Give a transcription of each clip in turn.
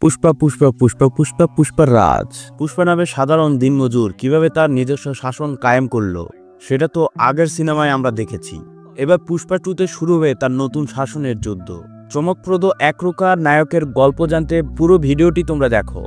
পুষ্পা পুষ্পা পুষ্পা পুষ্পা পুষ্পার রাজ। পুষ্পা নামে সাধারণ দিনমজুর কিভাবে তার নিজস্ব শাসন কায়েম করলো সেটা তো আগের সিনেমায় আমরা দেখেছি। এবার পুষ্পা 2তে শুরু হয়ে তার নতুন শাসনের যুদ্ধ। চমকপ্রদ একরোখা নায়কের গল্প জানতে পুরো ভিডিওটি তোমরা দেখো।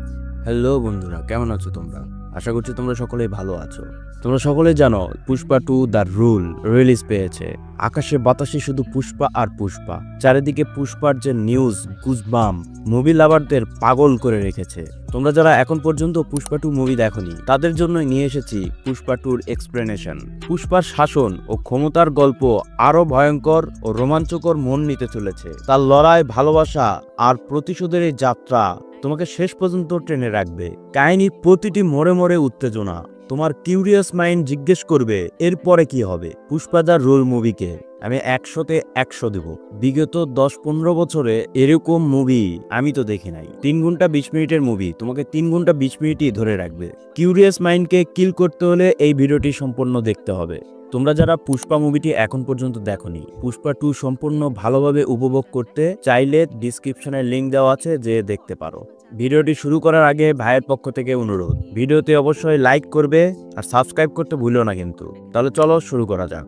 হ্যালো বন্ধুরা, কেমন আছো তোমরা? আশা করছি তোমরা সকলেই ভালো আছো। তোমরা সকলেই জানো পুষ্পা 2 দ্য রুল রিলিজ পেয়েছে। আকাশে বাতাসে শুধু পুষ্পা আর পুষ্পা, চারিদিকে পুষ্পার যে নিউজ গুজবাম মুভি লাভারদের পাগল করে রেখেছে। তোমরা যারা এখন পর্যন্ত পুষ্পা 2 মুভি দেখোনি তাদের জন্যই নিয়ে এসেছি পুষ্পা 2-র এক্সপ্লেনেশন। পুষ্পার শাসন ও ক্ষমতার গল্প আরো ভয়ঙ্কর ও রোমাঞ্চকর মন নিতে চলেছে। তার লড়াই, ভালোবাসা আর প্রতিশোধের এই যাত্রা তোমাকে শেষ পর্যন্ত টেনে রাখবে। কাহিনীর প্রতিটি মোড়ে মোড়ে উত্তেজনা, তোমার কিউরিয়াস মাইন্ড জিজ্ঞেস করবে এরপরে কি হবে। পুষ্পা দ্য রুল মুভিকে আমি 100-তে 100 দেব। বিগত 10-15 বছরে এরকম মুভি আমি তো দেখি নাই। 3 ঘন্টা 20 মিনিটের মুভি তোমাকে 3 ঘন্টা 20 মিনিটই ধরে রাখবে। কিউরিয়াস মাইন্ডকে কিল করতে হলে এই ভিডিওটি সম্পূর্ণ দেখতে হবে। তোমরা যারা পুষ্পা মুভিটি এখন পর্যন্ত দেখোনি, পুষ্পা 2 সম্পূর্ণ ভালোভাবে উপভোগ করতে চাইলে ডিসক্রিপশনে লিংক দেওয়া আছে, যে দেখতে পারো। ভিডিওটি শুরু করার আগে ভাইয়ের পক্ষ থেকে অনুরোধ, ভিডিওতে অবশ্যই লাইক করবে আর সাবস্ক্রাইব করতে ভুলো না কিন্তু। তাহলে চলো শুরু করা যাক।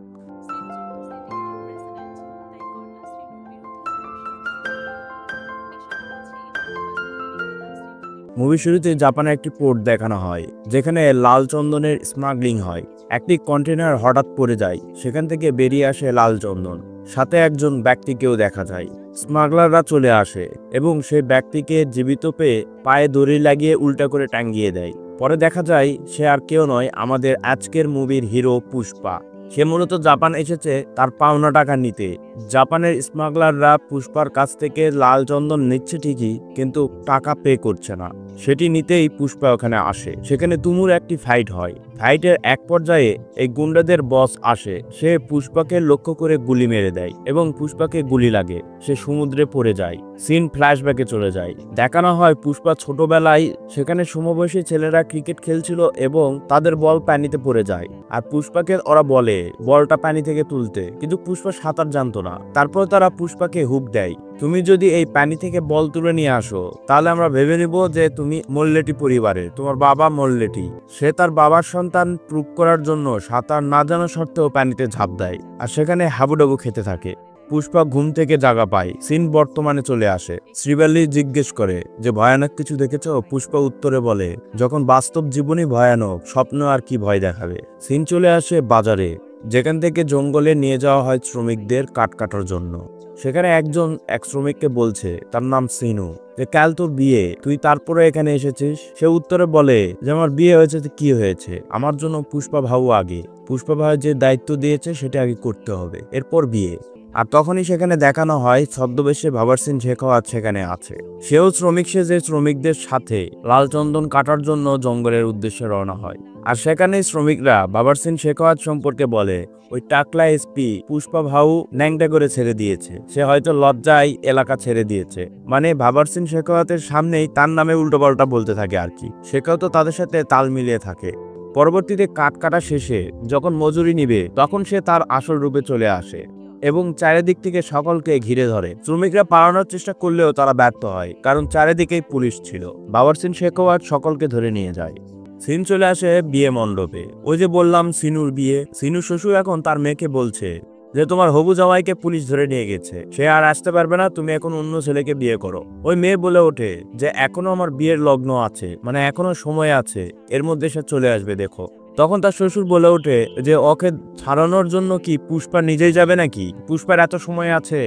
মুভি শুরুতে জাপানের একটি পোর্ট দেখানো হয় যেখানে লাল চন্দনের স্মাগলিং হয়। একটি কন্টেনার হঠাৎ পড়ে যায়, সেখান থেকে বেরিয়ে আসে লাল চন্দন, সাথে একজন ব্যক্তিকেও দেখা যায়। স্মাগলাররা চলে আসে এবং সেই ব্যক্তিকে জীবিত পেয়ে পায়ে দড়ি লাগিয়ে উল্টা করে টাঙ্গিয়ে দেয়। পরে দেখা যায় সে আর কেউ নয়, আমাদের আজকের মুভির হিরো পুষ্পা। সে মূলত জাপান এসেছে তার পাওনা টাকা নিতে। জাপানের স্মাগলাররা পুষ্পার কাছ থেকে লাল চন্দন নিচ্ছে ঠিকই, কিন্তু টাকা পে করছে না। সেটি নিতেই পুষ্পা ওখানে আসে। সেখানে তুমুল একটি ফাইট হয়। ফাইটের এক পর্যায়ে এই গুন্ডাদের বস আসে। সে পুষ্পাকে লক্ষ্য করে গুলি মেরে দেয় এবং পুষ্পাকে গুলি লাগে, সে সমুদ্রে পড়ে যায়। সিন ফ্ল্যাশব্যাকে চলে যায়। দেখানো হয় পুষ্পা ছোটবেলায় সেখানে সমবয়সী ছেলেরা ক্রিকেট খেলছিল এবং তাদের বল পানিতে পড়ে যায়, আর পুষ্পাকে ওরা বলে বলটা পানি থেকে তুলতে, কিন্তু পুষ্পা সাঁতার জানতো না। তারপর তারা পুষ্পাকে হুক দেয়, তুমি যদি এই পানি থেকে বল তুলে নিয়ে আসো তাহলে আমরা ভেবে নিব যে তুমি মোল্লেটি পরিবারের, তোমার বাবা মোল্লেটি। সে তার বাবার সন্তান প্রুভ করার জন্য সাঁতার না জানা সত্ত্বেও পানিতে ঝাঁপ দেয় আর সেখানে হাবুডাবু খেতে থাকে। পুষ্পা ঘুম থেকে জাগা পায়। সিন বর্তমানে চলে আসে। শ্রীবাল্লি জিজ্ঞেস করে যে ভয়ানক কিছু দেখেছ? পুষ্পা উত্তরে বলে, যখন বাস্তব জীবনই ভয়ানক, স্বপ্ন আর কি ভয় দেখাবে। সিন চলে আসে বাজারে, যেখান থেকে জঙ্গলে নিয়ে যাওয়া হয় শ্রমিকদের কাঠ কাটার জন্য। সেখানে একজন এক শ্রমিককে বলছে, তার নাম সিনু, যে কাল তোর বিয়ে, তুই তারপরে এখানে এসেছিস। সে উত্তরে বলে যে আমার বিয়ে হয়েছে, কি হয়েছে, আমার জন্য পুষ্পা ভাউ আগে। পুষ্পা ভাই যে দায়িত্ব দিয়েছে সেটা আগে করতে হবে, এরপর বিয়ে। আর তখনই সেখানে দেখানো হয় ছদ্মবেশে বাবর সিং শেখাওয়াত সেখানে আছে। সেও শ্রমিক সেজে শ্রমিকদের সাথে লাল চন্দন কাটার জন্য জঙ্গলের উদ্দেশ্যে রওনা হয়। আর সেখানেই শ্রমিকরা বাবর সিং শেখাওয়াত সম্পর্কে বলে, ওই টাকলা এসপি পুষ্পা ভাউ ন্যাংটা করে ছেড়ে দিয়েছে, সে হয়তো লজ্জায় এলাকা ছেড়ে দিয়েছে। মানে বাবর সিং শেখাওয়াতের সামনেই তার নামে উল্টোপাল্টা বলতে থাকে আর কি। শেখাও তো তাদের সাথে তাল মিলিয়ে থাকে। পরবর্তীতে কাঠ কাটা শেষে যখন মজুরি নিবে তখন সে তার আসল রূপে চলে আসে এবং চারিদিক থেকে সকলকে ঘিরে ধরে। শ্রমিকরা পালানোর চেষ্টা করলেও তারা ব্যর্থ হয়, কারণ চারিদিকেই পুলিশ ছিল। বাবর সিং শেখাওয়াত সকলকে ধরে নিয়ে যায়। সিন চলে আসে বিয়ে মণ্ডপে। ওই যে বললাম সিনুর বিয়ে। সিনুর শ্বশুর এখন তার মেয়েকে বলছে যে তোমার হবু জামাইকে পুলিশ ধরে নিয়ে গেছে, সে আর আসতে পারবে না, তুমি এখন অন্য ছেলেকে বিয়ে করো। ওই মেয়ে বলে ওঠে যে এখনো আমার বিয়ের লগ্ন আছে, মানে এখনো সময় আছে, এর মধ্যে সে চলে আসবে দেখো। তখন তার শ্বশুর বলে ওঠে যে ওকে ছাড়ানোর জন্য কি পুষ্পা নিজেই যাবে নাকি, পুষ্পার এত সময় আছে।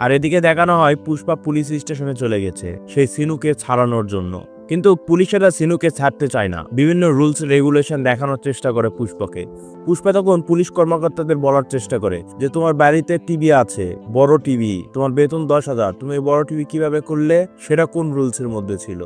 আর এদিকে দেখানো হয় পুষ্পা পুলিশ স্টেশনে চলে গেছে সেই সিনুকে ছাড়ানোর জন্য, কিন্তু পুলিশেরা সিনুকে ছাড়তে চায় না। বিভিন্ন রুলস রেগুলেশন দেখানোর চেষ্টা করে পুষ্পাকে। পুষ্পা তখন পুলিশ কর্মকর্তাদের বলার চেষ্টা করে যে তোমার বাড়িতে টিভি আছে, বড় টিভি, তোমার বেতন 10,000, তুমি বড় টিভি কিভাবে করলে, সেটা কোন রুলসের মধ্যে ছিল।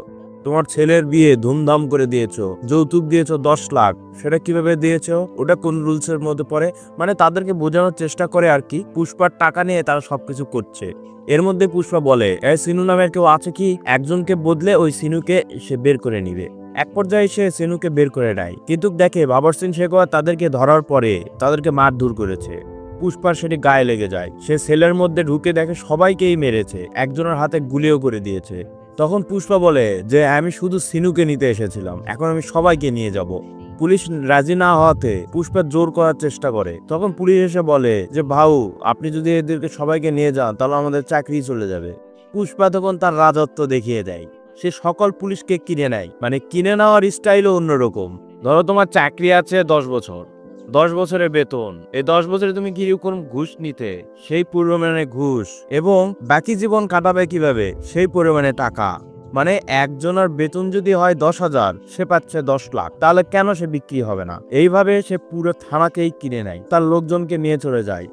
তোমার ছেলের বিয়ে ধুমধাম করে দিয়েছো, যৌতুক দিয়েছো 10 লাখ, সেটা কিভাবে দিয়েছো, ওটা কোন রুলসের মধ্যে পড়ে। মানে তাদেরকে বোঝানোর চেষ্টা করে আর কি। পুষ্পার টাকা নিয়ে তারা সবকিছু করছে। এর মধ্যে পুষ্পা বলে, সিনু নামের কেউ আছে কি, একজনকে বদলে ওই সিনুকে সে বের করে নিবে। এক পর্যায়ে সে সিনুকে বের করে নেয়, কিন্তু দেখে বাবর সিং শেখাওয়াত তাদেরকে ধরার পরে তাদেরকে মারধর করেছে। পুষ্পার সেটি গায়ে লেগে যায়। সে সেলের মধ্যে ঢুকে দেখে সবাইকেই মেরেছে, একজনের হাতে গুলিও করে দিয়েছে। তখন পুষ্পা বলে যে আমি শুধু সিনুকে নিতে এসেছিলাম, এখন আমি সবাইকে নিয়ে যাব। পুলিশ রাজি না হওয়াতে পুষ্পা জোর করার চেষ্টা করে। তখন পুলিশ এসে বলে যে ভাউ, আপনি যদি এদেরকে সবাইকে নিয়ে যান তাহলে আমাদের চাকরি চলে যাবে। পুষ্পা তখন তার রাজত্ব দেখিয়ে দেয়। সে সকল পুলিশকে কিনে নেয়, মানে কিনে নেওয়ার স্টাইলও অন্যরকম। ধরো তোমার চাকরি আছে 10 বছর, 10 বছরের বেতন, এই 10 বছরে তুমি কিরকম ঘুষ নিতে, সেই পরিমাণে ঘুষ, এবং বাকি জীবন কাটাবে কিভাবে সেই পরিমাণে টাকা। মানে একজনের বেতন যদি হয় 10,000, সে পাচ্ছে 10 লাখ, তাহলে কেন সে বিক্রি হবে না? এইভাবে সে পুরো থানাকেই কিনে নেয়, তার লোকজনকে নিয়ে চলে যায়।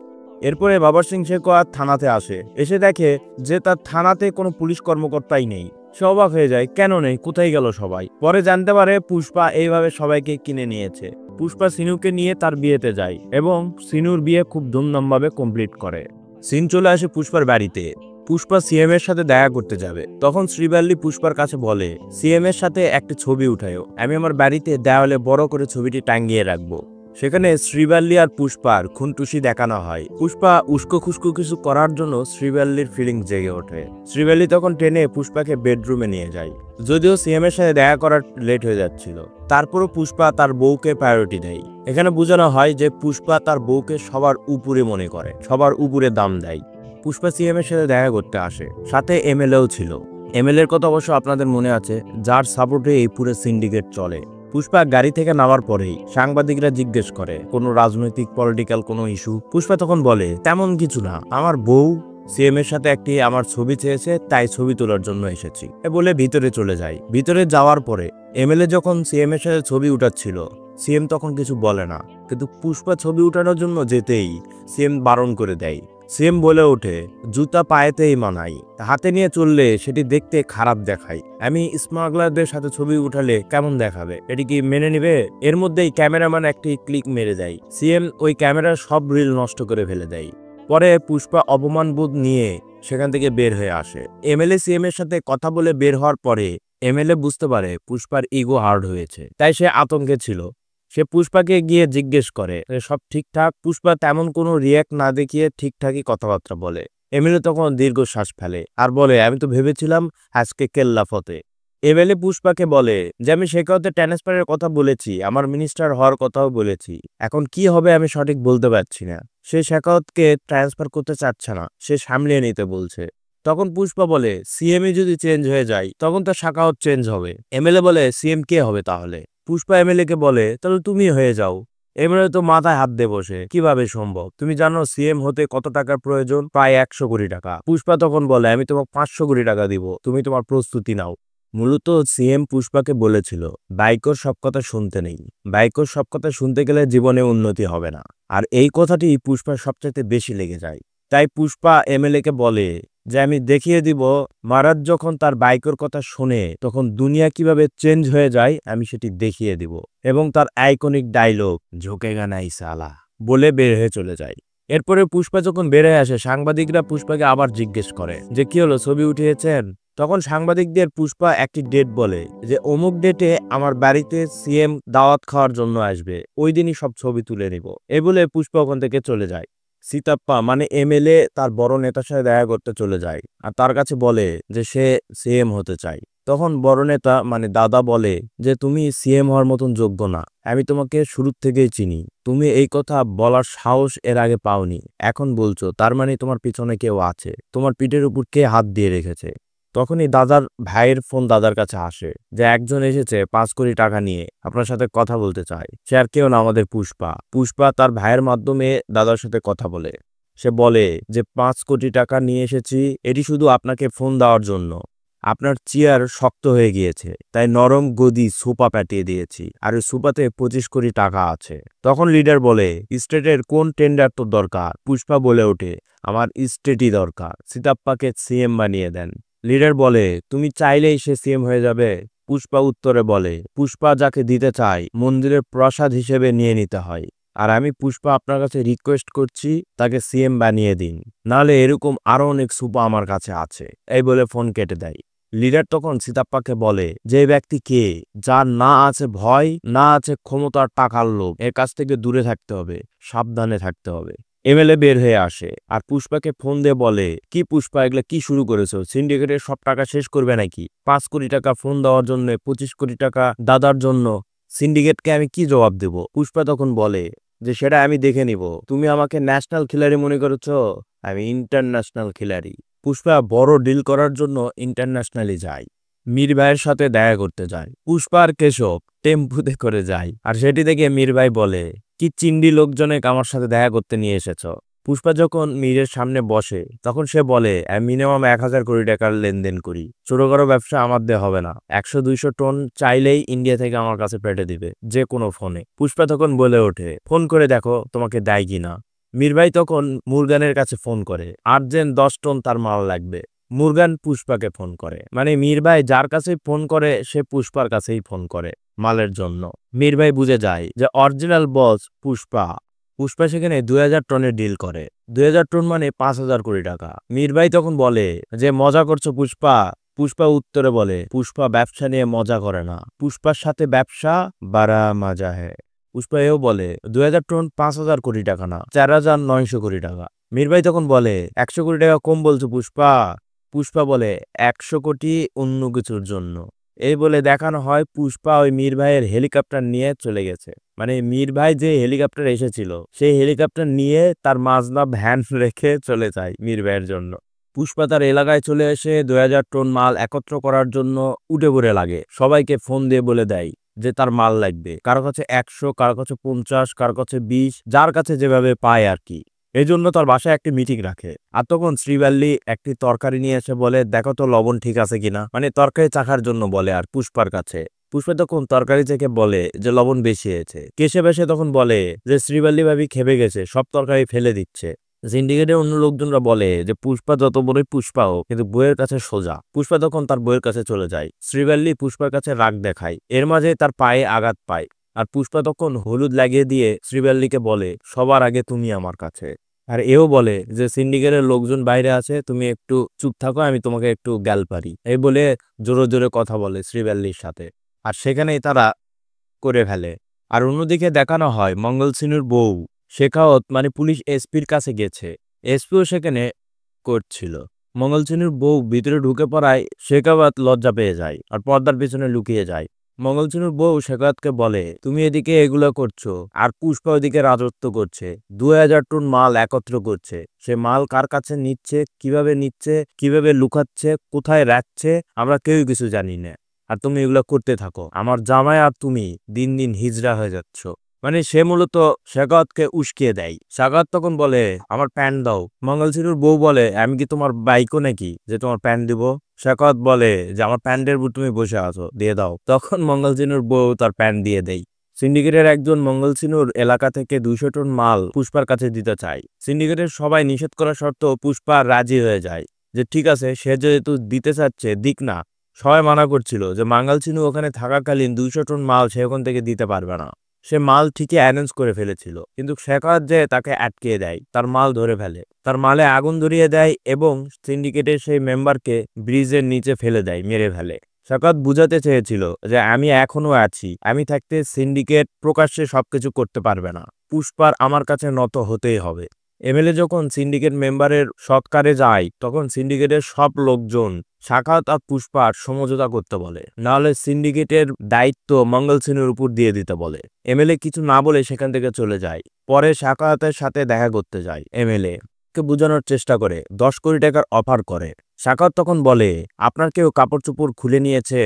এরপরে বাবর সিং শেখাওয়াত থানাতে আসে, এসে দেখে যে তার থানাতে কোনো পুলিশ কর্মকর্তাই নেই। সে অবাক হয়ে যায়, কেন নেই, কোথায় গেল সবাই? পরে জানতে পারে পুষ্পা এইভাবে সবাইকে কিনে নিয়েছে। পুষ্পা সিনুকে নিয়ে তার বিয়েতে যায় এবং সিনুর বিয়ে খুব ধুমধামভাবে কমপ্লিট করে। সিন চলে আসে পুষ্পার বাড়িতে। পুষ্পা সিএম এর সাথে দেখা করতে যাবে। তখন শ্রীবাল্লি পুষ্পার কাছে বলে, সিএম এর সাথে একটা ছবি উঠায়ো, আমি আমার বাড়িতে দেওয়ালে বড় করে ছবিটি টাঙ্গিয়ে রাখবো। সেখানে শ্রীবাল্লি আর পুষ্পার খুনটুসি দেখানো হয়। পুষ্পা উস্কো খুস্কো কিছু করার জন্য শ্রীবাল্লির ফিলিংস জেগে ওঠে। শ্রীবাল্লি তখন টেনে পুষ্পাকে বেডরুমে নিয়ে যায়। যদিও সিএম এর সাথে দেখা করার লেট হয়ে যাচ্ছিল, তারপরও পুষ্পা তার বউকে প্রায়োরিটি দেয়। এখানে বোঝানো হয় যে পুষ্পা তার বউকে সবার উপরে মনে করে, সবার উপরে দাম দেয়। পুষ্পা সিএম এর সাথে দেখা করতে আসে, সাথে এমএলএও ছিল। এমএলএর কথা অবশ্য আপনাদের মনে আছে, যার সাপোর্টে এই পুরো সিন্ডিকেট চলে। পুষ্পা গাড়ি থেকে নামার পরেই সাংবাদিকরা জিজ্ঞেস করে কোনো রাজনৈতিক পলিটিক্যাল কোনো ইস্যু। পুষ্পা তখন বলে তেমন কিছু না, আমার বউ সিএম এর সাথে একটি আমার ছবি চেয়েছে, তাই ছবি তোলার জন্য এসেছি, এ বলে ভিতরে চলে যায়। ভিতরে যাওয়ার পরে এমএলএ যখন সিএম এর সাথে ছবি উঠাচ্ছিল, সিএম তখন কিছু বলে না, কিন্তু পুষ্পা ছবি উঠানোর জন্য যেতেই সিএম বারণ করে দেয়। সিএম বলে ওঠে, জুতা পায়েতেই মানাই, হাতে নিয়ে চললে সেটি দেখতে খারাপ দেখায়, আমি স্মাগলারদের সাথে ছবি উঠালে কেমন দেখাবে, এটি কি মেনে নিবে? এর মধ্যেই ক্যামেরাম্যান একটি ক্লিক মেরে দেয়। সিএম ওই ক্যামেরার সব রিল নষ্ট করে ফেলে দেয়। পরে পুষ্পা অপমানবোধ নিয়ে সেখান থেকে বের হয়ে আসে। এমএলএ সিএম এর সাথে কথা বলে বের হওয়ার পরে এমএলএ বুঝতে পারে পুষ্পার ইগো হার্ড হয়েছে, তাই সে আতঙ্কে ছিল। সে পুষ্পাকে গিয়ে জিজ্ঞেস করে সব ঠিকঠাক। পুষ্পা তেমন কোনো রিয়াক্ট না দেখিয়ে ঠিকঠাকই কথাবার্তা বলে। এমএলএ তখন দীর্ঘশ্বাস ফেলে আর বলে, আমি তো ভেবেছিলাম আজকে কেল্লা ফতে। এমএলএ পুষ্পাকে বলে যে আমি শেখাওতে ট্রান্সফারের কথা বলেছি, আমার মিনিস্টার হওয়ার কথাও বলেছি, এখন কি হবে আমি সঠিক বলতে পারছি না। সে শেখাওতকে ট্রান্সফার করতে চাচ্ছে না, সে সামলিয়ে নিতে বলছে। তখন পুষ্পা বলে, সিএমই যদি চেঞ্জ হয়ে যায় তখন তো শেখাওত চেঞ্জ হবে। এমএলএ বলে, সিএম কে হবে তাহলে? পুষ্পা এমএলএ কে বলে, তাহলে তুমি হয়ে যাও। এমএলএ তো মাথায় হাত দিয়ে বসে, কিভাবে সম্ভব? তুমি জানো সিএম হতে কত টাকার প্রয়োজন? প্রায় 100 কোটি টাকা। পুষ্পা তখন বলে, আমি তোমাকে 500 কোটি টাকা দিব, তুমি তোমার প্রস্তুতি নাও। মূলত সিএম পুষ্পাকে বলেছিল বাইকোর সব কথা শুনতে নেই, বাইকোর সব কথা শুনতে গেলে জীবনে উন্নতি হবে না। আর এই কথাটি পুষ্পার সবচাইতে বেশি লেগে যায়। তাই পুষ্পা এমএলএ কে বলে যে আমি দেখিয়ে দিব মহারাজ যখন তার বাইকের কথা শোনে তখন দুনিয়া কিভাবে চেঞ্জ হয়ে যায়, আমি সেটি দেখিয়ে দিব। এবং তার আইকনিক ডায়লগ ঝোঁকেগা নাই সালা বলে বের হয়ে চলে যায়। এরপরে পুষ্পা যখন বের হয়ে আসে, সাংবাদিকরা পুষ্পাকে আবার জিজ্ঞেস করে যে কি হলো, ছবি উঠিয়েছেন? তখন সাংবাদিকদের পুষ্পা একটি ডেট বলে যে অমুক ডেটে আমার বাড়িতে সিএম দাওয়াত খাওয়ার জন্য আসবে, ওই দিনই সব ছবি তুলে নিব। এ বলে পুষ্পা ওখান থেকে চলে যায়। সীতাপ্পা মানে এমএলএ তার বড় নেতার সাথে দেখা করতে চলে যায় আর তার কাছে বলে যে সে সিএম হতে চায়। তখন বড় নেতা মানে দাদা বলে যে তুমি সিএম হওয়ার মতন যোগ্য না, আমি তোমাকে শুরুর থেকেই চিনি, তুমি এই কথা বলার সাহস এর আগে পাওনি, এখন বলছো, তার মানে তোমার পিছনে কেউ আছে, তোমার পিঠের উপর কে হাত দিয়ে রেখেছে। তখনই দাদার ভাইয়ের ফোন দাদার কাছে আসে যে একজন এসেছে 5 কোটি টাকা নিয়ে, আপনার সাথে কথা বলতে চায়। সে আর কেউ না, আমাদের পুষ্পা। পুষ্পা তার ভাইয়ের মাধ্যমে দাদার সাথে কথা বলে। সে বলে যে 5 কোটি টাকা নিয়ে এসেছি, এটি শুধু আপনাকে ফোন দেওয়ার জন্য, আপনার চেয়ার শক্ত হয়ে গিয়েছে তাই নরম গদি সোফা পাঠিয়ে দিয়েছি, আর ওই সোফাতে 25 কোটি টাকা আছে। তখন লিডার বলে, স্টেটের কোন টেন্ডার তোর দরকার? পুষ্পা বলে ওঠে, আমার স্টেটই দরকার, সীতাপ্পাকে সিএম বানিয়ে দেন। লিডার বলে, তুমি চাইলেই সে সিএম হয়ে যাবে? পুষ্পা উত্তরে বলে, পুষ্পা যাকে দিতে চায় মন্দিরের প্রসাদ হিসেবে নিয়ে নিতে হয়, আর আমি পুষ্পা আপনার কাছে রিকোয়েস্ট করছি তাকে সিএম বানিয়ে দিন, নাহলে এরকম আরো অনেক সুপা আমার কাছে আছে। এই বলে ফোন কেটে দেয়। লিডার তখন সীতাপ্পাকে বলে, যে ব্যক্তি কে, যার না আছে ভয়, না আছে ক্ষমতার টাকার লোভ, এর কাছ থেকে দূরে থাকতে হবে, সাবধানে থাকতে হবে। এমএলএ বের হয়ে আসে আর পুষ্পাকে ফোন দিয়ে বলে, কি পুষ্পা, এগুলা কি শুরু করেছো? সিন্ডিকেটের সব টাকা শেষ করবে নাকি? 5 কোটি টাকা ফোন দেওয়ার জন্য, 25 কোটি টাকা দাদার জন্য সিন্ডিকেটকে আমি কি জবাব দেব? পুষ্পা তখন বলে যে সেটা আমি দেখে নিব। তুমি আমাকে ন্যাশনাল খিলাড়ি মনে করেছো? আমি ইন্টারন্যাশনাল খিলাড়ি। পুষ্পা বড় ডিল করার জন্য ইন্টারন্যাশনালি যায়। মীর ভাইয়ের সাথে দেখা করতে যায়। পুষ্পা আর কেশব টেম্পুতে করে যায়। আর সেটি দেখে মীর ভাই বলে, কি চিন্ডি লোকজনে আমার সাথে দেখা করতে নিয়ে এসেছ? পুষ্পা যখন মীরের সামনে বসে তখন সে বলে, আমি মিনিমাম 1,000 কোটি টাকার লেনদেন করি। ছোটখাটো ব্যবসা আমার দিয়ে হবে না। 100-200 টন চাইলেই ইন্ডিয়া থেকে আমার কাছে পেটে দিবে, যে কোনো ফোনে। পুষ্পা তখন বলে ওঠে, ফোন করে দেখো তোমাকে দেয় কিনা। মীর ভাই তখন মুরগানের কাছে ফোন করে, আর্জেন্ট 10 টন তার মাল লাগবে। মুরগান পুষ্পাকে ফোন করে, মানে মীর ভাই যার কাছেই ফোন করে সে পুষ্পার কাছেই ফোন করে মালের জন্য। মীর ভাই বুঝে যায় যে অরিজিনাল বস পুষ্পা। পুষ্পা সেখানে 2000 টনের ডিল করে। 2000 টন মানে 5,000 কোটি টাকা। মীর ভাই তখন বলে যে মজা করছো পুষ্পা? পুষ্পা উত্তরে বলে, পুষ্পা ব্যবসা নিয়ে মজা করে না, পুষ্পার সাথে ব্যবসা বাড়া মজা হ্যায়। পুষ্পা এও বলে 2000 টন 5,000 কোটি টাকা না, 4,900 কোটি টাকা। মীর ভাই তখন বলে 100 কোটি টাকা কম বলছো পুষ্পা। পুষ্পা বলে 100 কোটি অন্য কিছুর জন্য। এই বলে দেখানো হয় পুষ্পা ওই মীর ভাইয়ের হেলিকপ্টার নিয়ে চলে গেছে। মানে মীর ভাই যে হেলিকপ্টার এসেছিল সেই হেলিকপ্টার নিয়ে তার মাজনা ভ্যান রেখে চলে যায় মীর ভাইয়ের জন্য। পুষ্পা তার এলাকায় চলে এসে 2000 টন মাল একত্র করার জন্য উঠে পড়ে লাগে। সবাইকে ফোন দিয়ে বলে দেয় যে তার মাল লাগবে। কারো কাছে 100, কারো কাছে 50, কারো কাছে 20, যার কাছে যেভাবে পায় আর কি। এই জন্য তার বাসায় একটি মিটিং রাখে। আর তখন শ্রীবাল্লি একটি তরকারি নিয়ে এসে বলে, দেখো তো লবণ ঠিক আছে কিনা, মানে তরকারি চাখার জন্য বলে আর পুষ্পার কাছে। পুষ্পা তখন তরকারি চেখে বলে যে লবণ বেশি হয়েছে। কেশব এসে তখন বলে যে শ্রীবাল্লি ভাবি খেপে গেছে, সব তরকারি ফেলে দিচ্ছে। সিন্ডিকেটের অন্য লোকজনরা বলে যে পুষ্পা যত বড়ই পুষ্পা হোক, কিন্তু বইয়ের কাছে সোজা। পুষ্পা তখন তার বইয়ের কাছে চলে যায়। শ্রীবাল্লি পুষ্পার কাছে রাগ দেখায়। এর মাঝে তার পায়ে আঘাত পায়। আর পুষ্পা তখন হলুদ লাগিয়ে দিয়ে শ্রীবাল্লিকে বলে, সবার আগে তুমি আমার কাছে। আর এও বলে যে সিন্ডিকেটের লোকজন বাইরে আছে, তুমি একটু চুপ থাকো, আমি তোমাকে একটু গ্যাল পারি। এই বলে জোরে জোরে কথা বলে শ্রীবাল্লির সাথে। আর সেখানেই তারা করে ফেলে। আর অন্যদিকে দেখানো হয় মঙ্গল সিনুর বউ শেখাওয়াত মানে পুলিশ এসপির কাছে গেছে। এসপিও সেখানে করছিল। মঙ্গল সিনুর বউ ভিতরে ঢুকে পড়ায় শেখাওয়াত লজ্জা পেয়ে যায় আর পর্দার পিছনে লুকিয়ে যায়। মঙ্গল সিনুর বউ শেখাওয়াতকে বলে, তুমি এদিকে এগুলো করছো আর পুষ্পা ওদিকে রাজত্ব করছে, 2000 টন মাল একত্র করছে। সে মাল কার কাছে নিচ্ছে, কিভাবে লুকাচ্ছে, কোথায় রাখছে, আমরা কেউই কিছু জানি না। আর তুমি এগুলো করতে থাকো। আমার জামাই আর তুমি দিন দিন হিজড়া হয়ে যাচ্ছ। মানে সে মূলত শেখাওয়াতকে উস্কিয়ে দেয়। শেখাওয়াত তখন বলে, আমার প্যান্ট দাও। মঙ্গলসিনুর বউ বলে, আমি কি তোমার বাইকও নাকি যে তোমার প্যান্ট দিব? শেখাওয়াত বলে যে আমার প্যান্টের উপর তুমি বসে আছো, দিয়ে দাও। তখন মঙ্গলসিনুর বউ তার প্যান্ট দিয়ে দেয়। সিন্ডিকেটের একজন মঙ্গলসিনুর এলাকা থেকে 200 টন মাল পুষ্পার কাছে দিতে চায়। সিন্ডিকেটের সবাই নিষেধ করা সত্ত্বেও পুষ্পা রাজি হয়ে যায় যে ঠিক আছে, সে যেহেতু দিতে চাচ্ছে দিক না। সবাই মানা করছিল যে মাঙ্গালচিনু ওখানে থাকাকালীন 200 টন মাল সে ওখান থেকে দিতে পারবে না। সে মাল ঠিকই অ্যারেঞ্জ করে ফেলেছিল, কিন্তু শেখাওয়াত যে তাকে আটকিয়ে দেয়, তার মাল ধরে ফেলে, তার মালে আগুন ধরিয়ে দেয় এবং সিন্ডিকেটের সেই মেম্বারকে ব্রিজের নিচে ফেলে দেয়, মেরে ফেলে। শেখাওয়াত বুঝাতে চেয়েছিল যে আমি এখনো আছি, আমি থাকতে সিন্ডিকেট প্রকাশ্যে সবকিছু করতে পারবে না। পুষ্পার আমার কাছে নত হতেই হবে। এমএলএ যখন সিন্ডিকেট মেম্বারের সৎকারে যায় তখন সিন্ডিকেটের সব লোকজন শেখাওয়াত আর পুষ্পার সমঝোতা করতে বলে, নাহলে সিন্ডিকেটের দায়িত্ব মঙ্গল সিনুর উপর দিয়ে দিতে বলে। এমএলএ কিছু না বলে সেখান থেকে চলে যায়। পরে শেখাওয়াতের সাথে দেখা করতে যায়। এমএলএ কে বোঝানোর চেষ্টা করে, 10 কোটি টাকার অফার করে। শেখাওয়াত তখন বলে, আপনার কেউ কাপড় চোপড় খুলে নিয়েছে?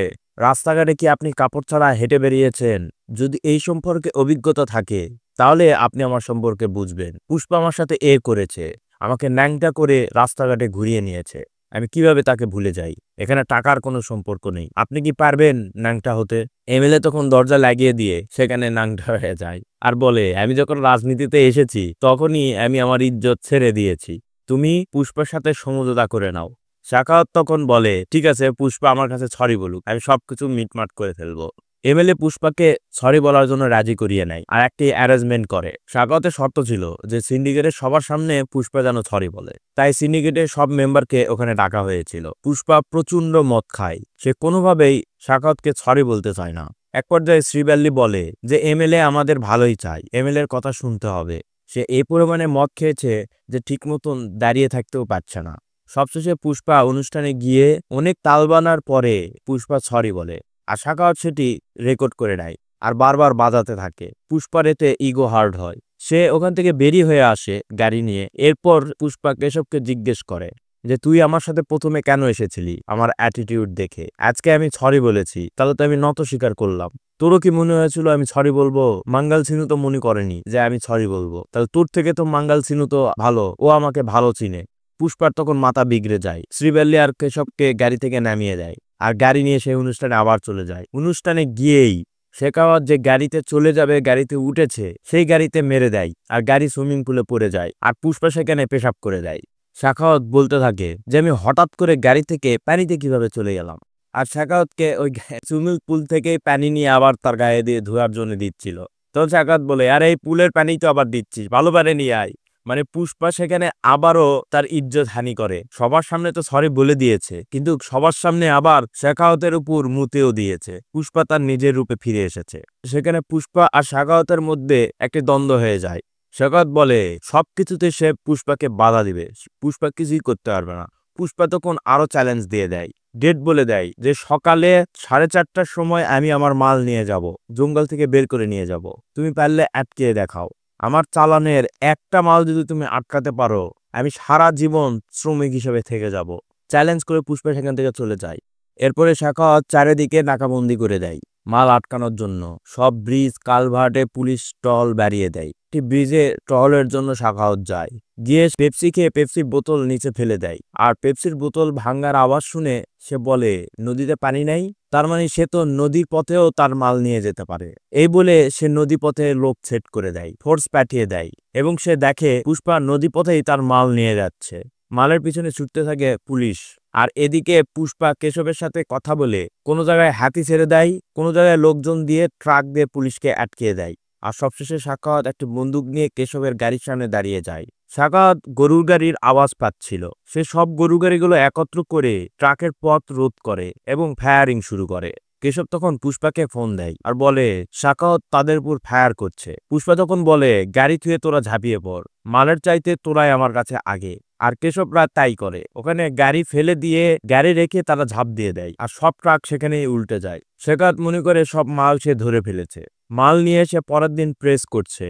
রাস্তাঘাটে কি আপনি কাপড় ছাড়া হেঁটে বেরিয়েছেন? যদি এই সম্পর্কে অভিজ্ঞতা থাকে তাহলে আপনি আমার সম্পর্কে বুঝবেন। পুষ্পা আমার সাথে করেছে, আমাকে ন্যাংটা করে রাস্তাঘাটে ঘুরিয়ে নিয়েছে, আমি কিভাবে তাকে ভুলে যাই? এখানে টাকার কোনো সম্পর্ক নেই, আপনি কি পারবেন ন্যাংটা হতে? এমএলএ তখন দরজা লাগিয়ে দিয়ে সেখানে ন্যাংটা হয়ে যায় আর বলে, আমি যখন রাজনীতিতে এসেছি তখনই আমি আমার ইজ্জত ছেড়ে দিয়েছি, তুমি পুষ্পার সাথে সমঝোতা করে নাও। শেখাওয়াত তখন বলে, ঠিক আছে, পুষ্পা আমার কাছে সরি বলুক, আমি সবকিছু মিটমাট করে ফেলবো। এমএলএ পুষ্পাকে সরি বলার জন্য রাজি করিয়ে নেয় আর একটি অ্যারেঞ্জমেন্ট করে। শেখাওয়াতের শর্ত ছিল যে সিন্ডিকেটের সবার সামনে পুষ্পা যেন সরি বলে। তাই সিন্ডিকেটের সব মেম্বারকে ওখানে ডাকা হয়েছিল। পুষ্পা প্রচন্ড মদ খায়, সে কোনোভাবেই শেখাওয়াতকে সরি বলতে চায় না। এক পর্যায়ে শ্রীবাল্লি বলে যে এমএলএ আমাদের ভালোই চায়, এমএলএর কথা শুনতে হবে। সে এই পরিমাণে মদ খেয়েছে যে ঠিক মতন দাঁড়িয়ে থাকতেও পারছে না। সবশেষে পুষ্পা অনুষ্ঠানে গিয়ে অনেক তাল বানার পরে পুষ্পা সরি বলে, আর সাখাওয়াত সেটি রেকর্ড করে নেয় আর বারবার বাজাতে থাকে। পুষ্পার এতে ইগো হার্ট হয়, সে ওখান থেকে বেরিয়ে হয়ে আসে গাড়ি নিয়ে। এরপর পুষ্পা কেশবকে জিজ্ঞেস করে যে তুই আমার সাথে প্রথমে কেন এসেছিলি আমার অ্যাটিটিউড দেখে? আজকে আমি সরি বলেছি, তাহলে তো আমি নত স্বীকার করলাম। তোরও কি মনে হয়েছিল আমি সরি বলবো? মাঙ্গাল সিনু তো মনে করেনি যে আমি সরি বলবো, তাহলে তোর থেকে তো মাঙ্গাল সিনু তো ভালো, ও আমাকে ভালো চিনে। পুষ্পার তখন মাথা বিগড়ে যায়। শ্রীবাল্লি আর কেশবকে গাড়ি থেকে নামিয়ে দেয় আর গাড়ি নিয়ে সেই অনুষ্ঠানে আবার চলে যায়। অনুষ্ঠানে গিয়েই শেখাওয়াত যে গাড়িতে চলে যাবে, গাড়িতে উঠেছে, সেই গাড়িতে মেরে দেয় আর গাড়ি সুইমিং পুলে পড়ে যায় আর পুষ্পা সেখানে পেশাব করে দেয়। শাখাওয়াত বলতে থাকে যে আমি হঠাৎ করে গাড়ি থেকে পানিতে কিভাবে চলে গেলাম, আর শাখাওয়াতকে ওই সুইমিং পুল থেকেই পানি নিয়ে আবার তার গায়ে দিয়ে ধোয়ার জন্য দিচ্ছিল। তখন শাখাওয়াত বলে, আরে এই পুলের পানি তো আবার দিচ্ছিস, ভালো পানি নিয়ে আয়। মানে পুষ্পা সেখানে আবারও তার ইজ্জত হানি করে। সবার সামনে তো সরি বলে দিয়েছে, কিন্তু সবার সামনে আবার শাখাওয়াতের উপর মুতেও দিয়েছে। পুষ্পা তার নিজের রূপে ফিরে এসেছে। সেখানে পুষ্পা আর শাখাওয়াতের মধ্যে একটি দ্বন্দ্ব হয়ে যায়। শাখাওয়াত বলে সবকিছুতে সে পুষ্পাকে বাধা দিবে, পুষ্পা কিছুই করতে পারবে না। পুষ্পা তখন আরো চ্যালেঞ্জ দিয়ে দেয়, ডেট বলে দেয় যে সকালে 4:30টার সময় আমি আমার মাল নিয়ে যাব, জঙ্গল থেকে বের করে নিয়ে যাব, তুমি পারলে আটকে দেখাও। আমার চালানের একটা মাল যদি তুমি আটকাতে পারো, আমি সারা জীবন শ্রমিক হিসেবে থেকে যাব। চ্যালেঞ্জ করে পুষ্পা সেখান থেকে চলে যায়। এরপরে শাখাওয়াত চারিদিকে নাকাবন্দি করে দেয় মাল আটকানোর জন্য। সব ব্রিজ কালভার্টে পুলিশ টহল বাড়িয়ে দেয়। একটি ব্রিজে টহলের জন্য শাখাওয়াত যায়, গিয়ে পেপসি খেয়ে পেপসির বোতল নিচে ফেলে দেয়। আর পেপসির বোতল ভাঙ্গার আওয়াজ শুনে সে বলে নদীতে পানি নাই, তার মানে সে তো নদীর পথেও তার মাল নিয়ে যেতে পারে। এই বলে সে নদী পথে লোক সেট করে দেয়, ফোর্স পাঠিয়ে দেয়, এবং সে দেখে পুষ্পা নদী পথেই তার মাল নিয়ে যাচ্ছে। মালের পিছনে ছুটতে থাকে পুলিশ। আর এদিকে পুষ্পা কেশবের সাথে কথা বলে কোনো জায়গায় হাতি ছেড়ে দেয়, কোনো জায়গায় লোকজন দিয়ে ট্রাক দিয়ে পুলিশকে আটকিয়ে দেয়। আর সবশেষে শাখাওয়াত একটি বন্দুক নিয়ে কেশবের গাড়ির সামনে দাঁড়িয়ে যায়। শাখাওয়াত গরুর গাড়ির আওয়াজ পাচ্ছিল, সে সব গরু গাড়িগুলো একত্র করে ট্রাকের পথ রোধ করে এবং ফায়ারিং শুরু করে। কেশব তখন পুষ্পাকে ফোন দেয় আর বলে শাখাওয়াত তাদের উপর ফায়ার করছে। পুষ্পা তখন বলে গাড়ি থুয়ে তোরা ঝাঁপিয়ে পড়, মালের চাইতে তোরাই আমার কাছে আগে। আর কেশবরা তাই করে, ওখানে গাড়ি ফেলে দিয়ে গাড়ি রেখে তারা ঝাঁপ দিয়ে দেয় আর সব ট্রাক সেখানেই উল্টে যায়। শাখাওয়াত মনে করে সব মাল সে ধরে ফেলেছে। মাল নিয়ে সে পরের দিন প্রেস করছে।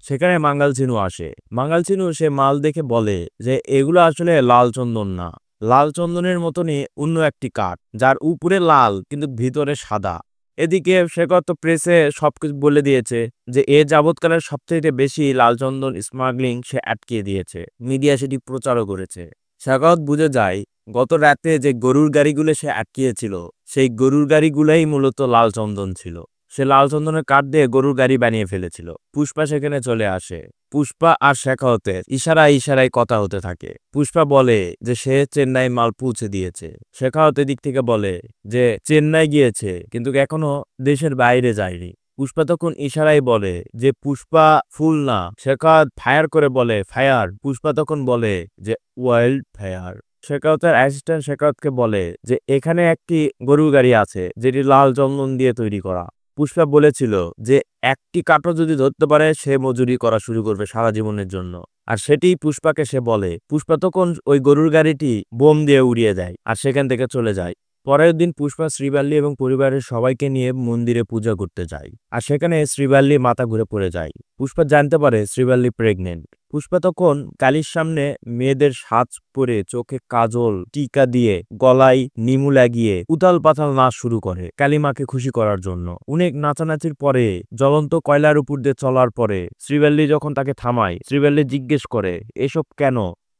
সেখানে মাঙ্গাল সিনু আসে। মাঙ্গাল সিনু সে মাল দেখে বলে যে এগুলো আসলে লাল চন্দন না, লাল চন্দনের মতনই অন্য একটি কাঠ, যার উপরে লাল কিন্তু ভিতরে সাদা। এদিকে শেখর তো প্রেসে সবকিছু বলে দিয়েছে যে এ যাবৎকালের সবথেকে বেশি লাল চন্দন স্মাগলিং সে আটকিয়ে দিয়েছে, মিডিয়া সেটি প্রচারও করেছে। শেখর বুঝে যায় গত রাতে যে গরুর গাড়িগুলো সে আটকিয়েছিল, সেই গরুর গাড়িগুলাই মূলত লাল চন্দন ছিল। সে লাল চন্দনের কাঠ দিয়ে গরুর গাড়ি বানিয়ে ফেলেছিল। পুষ্পা সেখানে চলে আসে। পুষ্পা আর শেখাওয়াতের ইশারায় ইশারায় কথা হতে থাকে। পুষ্পা বলে যে সে চেন্নাই মাল পৌঁছে দিয়েছে। শেখাওয়াত দিক থেকে বলে যে চেন্নাই গিয়েছে কিন্তু এখনো দেশের বাইরে যায়নি। পুষ্পা তখন ইশারায় বলে যে পুষ্পা ফুল না। শেখাওয়াত ফায়ার করে বলে ফায়ার। পুষ্পা তখন বলে যে ওয়াইল্ড ফায়ার। শেখাওয়াতের অ্যাসিস্ট্যান্ট শেখাওয়াতকে বলে যে এখানে একটি গরুর গাড়ি আছে যেটি লাল চন্দন দিয়ে তৈরি করা। পুষ্পা বলেছিল যে একটি কাঠও যদি ধরতে পারে সে মজুরি করা শুরু করবে সারা জীবনের জন্য, আর সেটি পুষ্পাকে সে বলে। পুষ্পা তখন ওই গরুর গাড়িটি বোম দিয়ে উড়িয়ে দেয় আর সেখান থেকে চলে যায়। পরের দিন পুষ্পা শ্রীবাল্লি এবং পরিবারের সবাইকে নিয়ে মন্দিরে পূজা করতে যায়, আর সেখানে শ্রীবাল্লি মাথা ঘুরে পড়ে যায়। পুষ্পা জানতে পারে শ্রীবাল্লি প্রেগনেন্ট। পুষ্পা তখন কালীর সামনে মেয়েদের সাজ পরে চোখে কাজল টিকা দিয়ে গলায় নিমু লাগিয়ে উতাল পাতাল নাচ শুরু করে কালীমাকে খুশি করার জন্য। অনেক নাচানাচির পরে জ্বলন্ত কয়লার উপর দিয়ে চলার পরে শ্রীবাল্লি যখন তাকে থামায়, শ্রীবাল্লি জিজ্ঞেস করে এসব কেন?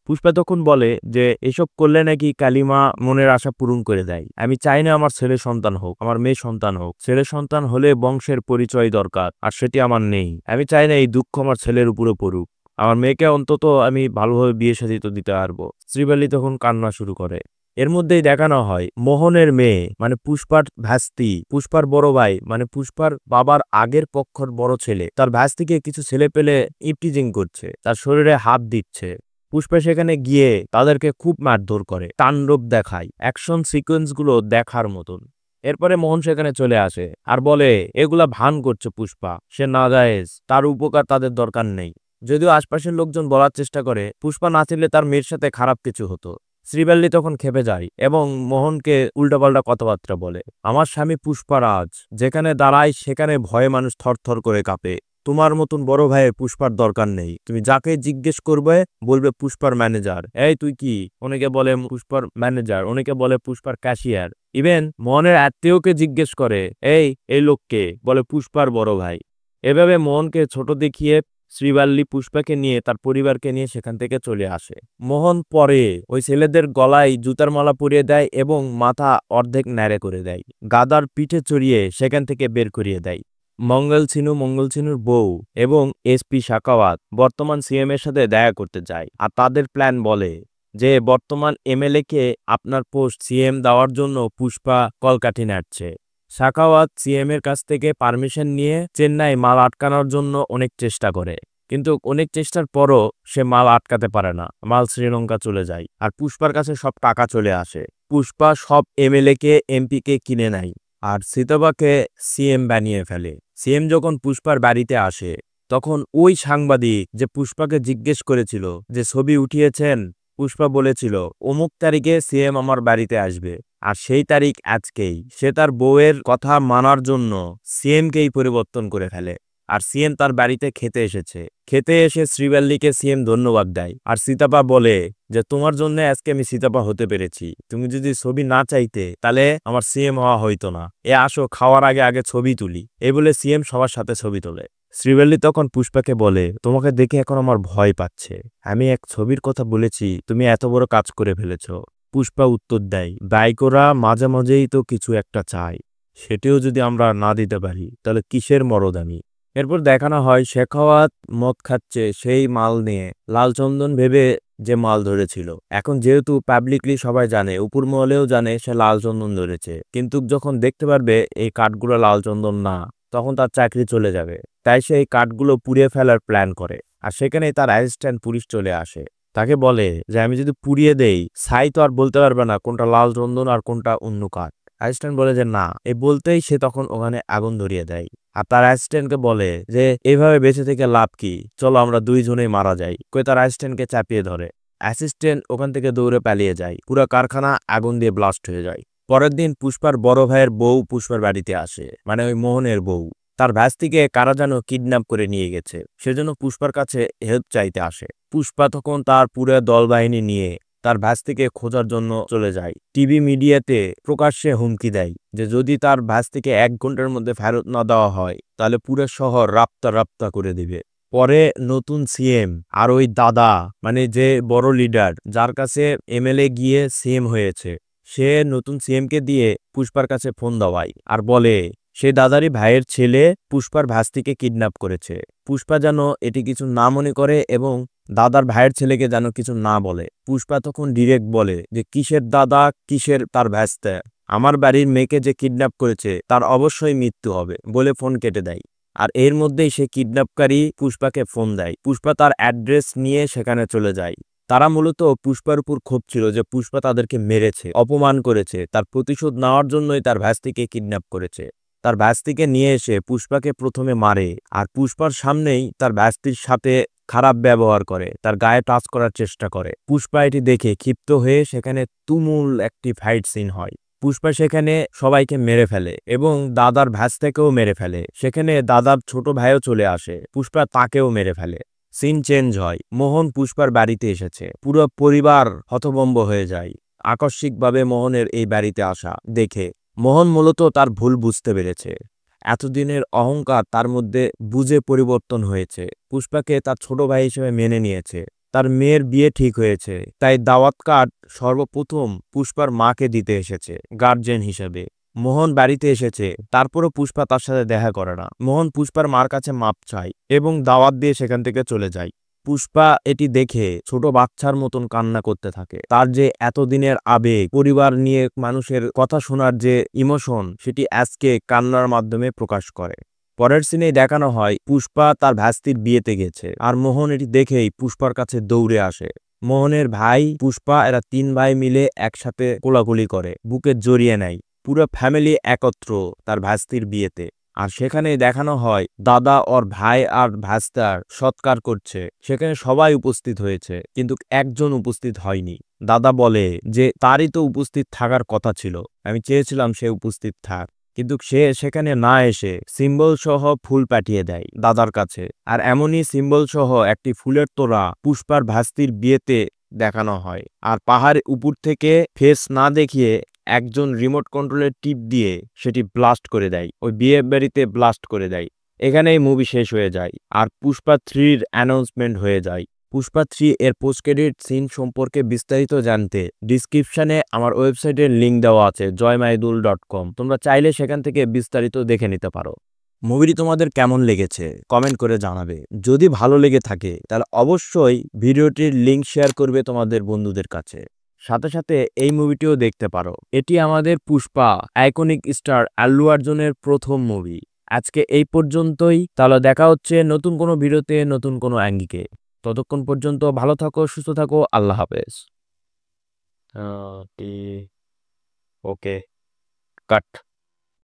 পুষ্পা তখন বলে যে এসব করলে নাকি কালিমা মনের আশা পূরণ করে দেয়। আমি চাই না আমার ছেলে সন্তান হোক, আমার মেয়ে সন্তান হোক। ছেলে সন্তান হলে বংশের পরিচয় দরকার, আর সেটি আমার নেই। আমি চাই না এই দুঃখ আমার ছেলের উপরে পড়ুক। আমার মেয়েকে অন্তত আমি ভালোভাবে বিয়ে শাদী তো দিতে পারবো। শ্রীবাল্লি তখন কান্না শুরু করে। এর মধ্যেই দেখানো হয় মোহনের মেয়ে মানে পুষ্পার ভাস্তি, পুষ্পার বড় ভাই মানে পুষ্পার বাবার আগের পক্ষর বড় ছেলে, তার ভাস্তিকে কিছু ছেলে পেলে ইপটিজিং করছে, তার শরীরে হাত দিচ্ছে। পুষ্পা সেখানে গিয়ে তাদেরকে খুব মারধর করে, তাণ্ডব দেখায়। অ্যাকশন সিকোয়েন্স গুলো দেখার মতন। এরপরে মোহন সেখানে চলে আসে আর বলে এগুলা ভান করছে পুষ্পা, সে নাজায়েজ, তার উপকার তাদের দরকার নেই। যদিও আশপাশের লোকজন বলার চেষ্টা করে পুষ্পা না ছিলে তার মেয়ের সাথে খারাপ কিছু হতো। শ্রীবাল্লি তখন ক্ষেপে যায় এবং মোহনকে উল্টাপাল্টা কথাবার্তা বলে। আমার স্বামী পুষ্পারাজ, যেখানে দাঁড়ায় সেখানে ভয়ে মানুষ থরথর করে কাঁপে। তোমার মতন বড় ভাইয়ের পুষ্পার দরকার নেই। তুমি যাকে জিজ্ঞেস করবে বলবে পুষ্পার ম্যানেজার। এই তুই কি? অনেকে বলে পুষ্পার ম্যানেজার, অনেকে বলে পুষ্পার ক্যাশিয়ার। ইভেন মোহনের আত্মীয়কে জিজ্ঞেস করে, এই লোককে বলে পুষ্পার বড় ভাই। এভাবে মোহনকে ছোট দেখিয়ে শ্রীবাল্লি পুষ্পাকে নিয়ে তার পরিবারকে নিয়ে সেখান থেকে চলে আসে। মোহন পরে ওই ছেলেদের গলায় জুতার মালা পরিয়ে দেয় এবং মাথা অর্ধেক ন্যাড়ে করে দেয়। গাদার পিঠে চড়িয়ে সেখান থেকে বের করিয়ে দেয়। মঙ্গলছিনুর বউ এবং এসপি শাকাওয়াত বর্তমান সিএম এর সাথে দেখা করতে যায়, আর তাদের প্ল্যান বলে যে বর্তমান এমএলএ কে আপনার পোস্ট সিএম দেওয়ার জন্য পুষ্পা কলকাঠি নাড়ছে। শাকাওয়াত সিএম এর কাছ থেকে পারমিশন নিয়ে চেন্নাই মাল আটকানোর জন্য অনেক চেষ্টা করে, কিন্তু অনেক চেষ্টার পরও সে মাল আটকাতে পারে না। মাল শ্রীলঙ্কা চলে যায় আর পুষ্পার কাছে সব টাকা চলে আসে। পুষ্পা সব এমএলএ কে এমপি কে কিনে নেয় আর সিতাবাকে সিএম বানিয়ে ফেলে। সিএম যখন পুষ্পার বাড়িতে আসে তখন ওই সাংবাদিক যে পুষ্পাকে জিজ্ঞেস করেছিল যে ছবি উঠিয়েছেন, পুষ্পা বলেছিল অমুক তারিখে সিএম আমার বাড়িতে আসবে, আর সেই তারিখ আজকেই। সে তার বউয়ের কথা মানার জন্য সিএমকেই পরিবর্তন করে ফেলে আর সিএম তার বাড়িতে খেতে এসেছে। খেতে এসে শ্রীবাল্লিকে সিএম ধন্যবাদ দেয় আর সীতাপা বলে যে তোমার জন্য আজকে আমি সীতাপা হতে পেরেছি। তুমি যদি ছবি না চাইতে তাহলে আমার সিএম হওয়া হইতো না। আসো খাওয়ার আগে আগে ছবি তুলি। এই বলে সিএম সবার সাথে ছবি তোলে। শ্রীবাল্লি তখন পুষ্পাকে বলে তোমাকে দেখে এখন আমার ভয় পাচ্ছে। আমি এক ছবির কথা বলেছি, তুমি এত বড় কাজ করে ফেলেছ। পুষ্পা উত্তর দেয় বাইকোরা মাঝে মাঝেই তো কিছু একটা চাই, সেটিও যদি আমরা না দিতে পারি তাহলে কিসের মরদামি। এরপর দেখানো হয় শেখাওয়াত মদ খাচ্ছে সেই মাল নিয়ে। লালচন্দন ভেবে যে মাল ধরেছিল, এখন যেহেতু পাবলিকলি সবাই জানে, উপর মহলেও জানে সে লালচন্দন ধরেছে, কিন্তু যখন দেখতে পারবে এই কাঠগুলো লালচন্দন না, তখন তার চাকরি চলে যাবে। তাই সে এই কাঠগুলো পুড়িয়ে ফেলার প্ল্যান করে আর সেখানেই তার অ্যাসিস্ট্যান্ট পুলিশ চলে আসে। তাকে বলে যে আমি যদি পুড়িয়ে দেই সাই তো আর বলতে পারবে না কোনটা লালচন্দন আর কোনটা অন্য কাঠ। অ্যাসিস্ট্যান্ট বলে যে না, এই বলতেই সে তখন ওখানে আগুন ধরিয়ে দেয় আর তার অ্যাসিস্ট্যান্টকে বলে যে এইভাবে বেঁচে থেকে লাভ কি, চলো আমরা দুইজনেই মারা যাই। কই তার অ্যাসিস্ট্যান্টকে চাপিয়ে ধরে। অ্যাসিস্ট্যান্ট ওখান থেকে দৌড়ে পালিয়ে যায়। পুরো কারখানা আগুন দিয়ে ব্লাস্ট হয়ে যায়। পরের দিন পুষ্পার বড় ভাইয়ের বউ পুষ্পার বাড়িতে আসে, মানে ওই মোহনের বউ। তার ভাস্তিকে কারা যেন কিডন্যাপ করে নিয়ে গেছে, সেজন্য পুষ্পার কাছে হেল্প চাইতে আসে। পুষ্পা তখন তার পুরো দলবাহিনী নিয়ে তার ভাস্তিকে খোঁজার জন্য চলে যায়। টিভি মিডিয়াতে প্রকাশ্যে হুমকি দেয় যে যদি তার ভাস্তিকে 1 ঘন্টার মধ্যে ফেরত না দেওয়া হয় তাহলে পুরো শহর রাপ্তা করে দিবে। পরে নতুন সিএম আর ওই দাদা, মানে যে বড় লিডার যার কাছে এমএলএ গিয়ে সিএম হয়েছে, সে নতুন সিএমকে দিয়ে পুষ্পার কাছে ফোন দেওয়ায় আর বলে সে দাদারই ভাইয়ের ছেলে পুষ্পার ভাস্তিকে কিডন্যাপ করেছে। পুষ্পা যেন এটি কিছু না মনে করে এবং দাদার ভাইয়ের ছেলেকে যেন কিছু না বলে। পুষ্পা তখন ডিরেক্ট বলে যে কিসের দাদা, কিসের তার ভাস্তে, আমার বাড়ির মেয়েকে যে কিডন্যাপ করেছে তার অবশ্যই মৃত্যু হবে বলে ফোন কেটে দেয়। আর এর মধ্যেই সে কিডন্যাপকারী পুষ্পাকে ফোন দেয়। পুষ্পা তার অ্যাড্রেস নিয়ে সেখানে চলে যায়। তারা মূলত পুষ্পার উপর ক্ষোভ ছিল যে পুষ্পা তাদেরকে মেরেছে, অপমান করেছে, তার প্রতিশোধ নেওয়ার জন্যই তার ভাস্তিকে কিডন্যাপ করেছে। তার ভাস্তিকে নিয়ে এসে পুষ্পাকে প্রথমে মারে আর পুষ্পার সামনেই তার ভাস্তির সাথে খারাপ ব্যবহার করে, তার গায়ে টাচ করার চেষ্টা করে। পুষ্পা এটি দেখে ক্ষিপ্ত হয়ে সেখানে তুমুল একটি ফাইট সিন হয়। পুষ্পা সেখানে সবাইকে মেরে ফেলে এবং দাদার ভাস্তাকেও মেরে ফেলে। সেখানে দাদার ছোট ভাইও চলে আসে, পুষ্পা তাকেও মেরে ফেলে। সিন চেঞ্জ হয়, মোহন পুষ্পার বাড়িতে এসেছে। পুরো পরিবার হতভম্ব হয়ে যায় আকস্মিকভাবে মোহনের এই বাড়িতে আসা দেখে। মোহন মূলত তার ভুল বুঝতে পেরেছে। এতদিনের অহংকার তার মধ্যে বুঝে পরিবর্তন হয়েছে। পুষ্পাকে তার ছোট ভাই হিসেবে মেনে নিয়েছে। তার মেয়ের বিয়ে ঠিক হয়েছে, তাই দাওয়াত কার্ড সর্বপ্রথম পুষ্পার মাকে দিতে এসেছে গার্জেন হিসেবে। মোহন বাড়িতে এসেছে, তারপরও পুষ্পা তার সাথে দেখা করে না। মোহন পুষ্পার মার কাছে মাপ চায় এবং দাওয়াত দিয়ে সেখান থেকে চলে যায়। পুষ্পা এটি দেখে ছোট বাচ্চার মতন কান্না করতে থাকে। তার যে এতদিনের আবেগ, পরিবার নিয়ে মানুষের কথা শোনার যে ইমোশন, সেটি আজকে কান্নার মাধ্যমে প্রকাশ করে। পরের সিনেই দেখানো হয় পুষ্পা তার ভাস্তির বিয়েতে গেছে আর মোহন এটি দেখেই পুষ্পার কাছে দৌড়ে আসে। মোহনের ভাই পুষ্পা, এরা 3 ভাই মিলে একসাথে কোলাকুলি করে, বুকে জড়িয়ে নেয়। পুরো ফ্যামিলি একত্র তার ভাস্তির বিয়েতে। আর সেখানে দেখানো হয় দাদা ওর ভাই আর ভাস্তার সৎকার করছে। সেখানে সবাই উপস্থিত হয়েছে, কিন্তু একজন উপস্থিত হয়নি। দাদা বলে যে তারই তো উপস্থিত থাকার কথা ছিল, আমি চেয়েছিলাম সে উপস্থিত থাক, কিন্তু সে সেখানে না এসে সিম্বল সহ ফুল পাঠিয়ে দেয় দাদার কাছে। আর এমনই সিম্বল সহ একটি ফুলের তোড়া পুষ্পার ভাস্তির বিয়েতে দেখানো হয়। আর পাহাড়ের উপর থেকে ফেস না দেখিয়ে একজন রিমোট কন্ট্রোলের টিপ দিয়ে সেটি ব্লাস্ট করে দেয়, ওই বিয়ে বাড়িতে ব্লাস্ট করে দেয়। এখানেই মুভি শেষ হয়ে যায় আর পুষ্পা 3-র অ্যানাউন্সমেন্ট হয়ে যায়। পুষ্পা 3 এর পোস্ট ক্রেডিট সিন সম্পর্কে বিস্তারিত জানতে ডিসক্রিপশনে আমার ওয়েবসাইটের লিঙ্ক দেওয়া আছে joymaidul.com, তোমরা চাইলে সেখান থেকে বিস্তারিত দেখে নিতে পারো। মুভিটি তোমাদের কেমন লেগেছে কমেন্ট করে জানাবে। যদি ভালো লেগে থাকে তাহলে অবশ্যই ভিডিওটির লিঙ্ক শেয়ার করবে তোমাদের বন্ধুদের কাছে। সাথে সাথে এই মুভিটিও দেখতে পারো। এটি আমাদের পুষ্পা আইকনিক স্টার আল্লু অর্জুনের প্রথম মুভি। আজকে এই পর্যন্তই, তাহলে দেখা হচ্ছে নতুন কোনো ভিডিওতে নতুন কোনো অ্যাঙ্গিকে। ততক্ষণ পর্যন্ত ভালো থাকো, সুস্থ থাকো, আল্লাহ হাফেজ। ওকে, কাট।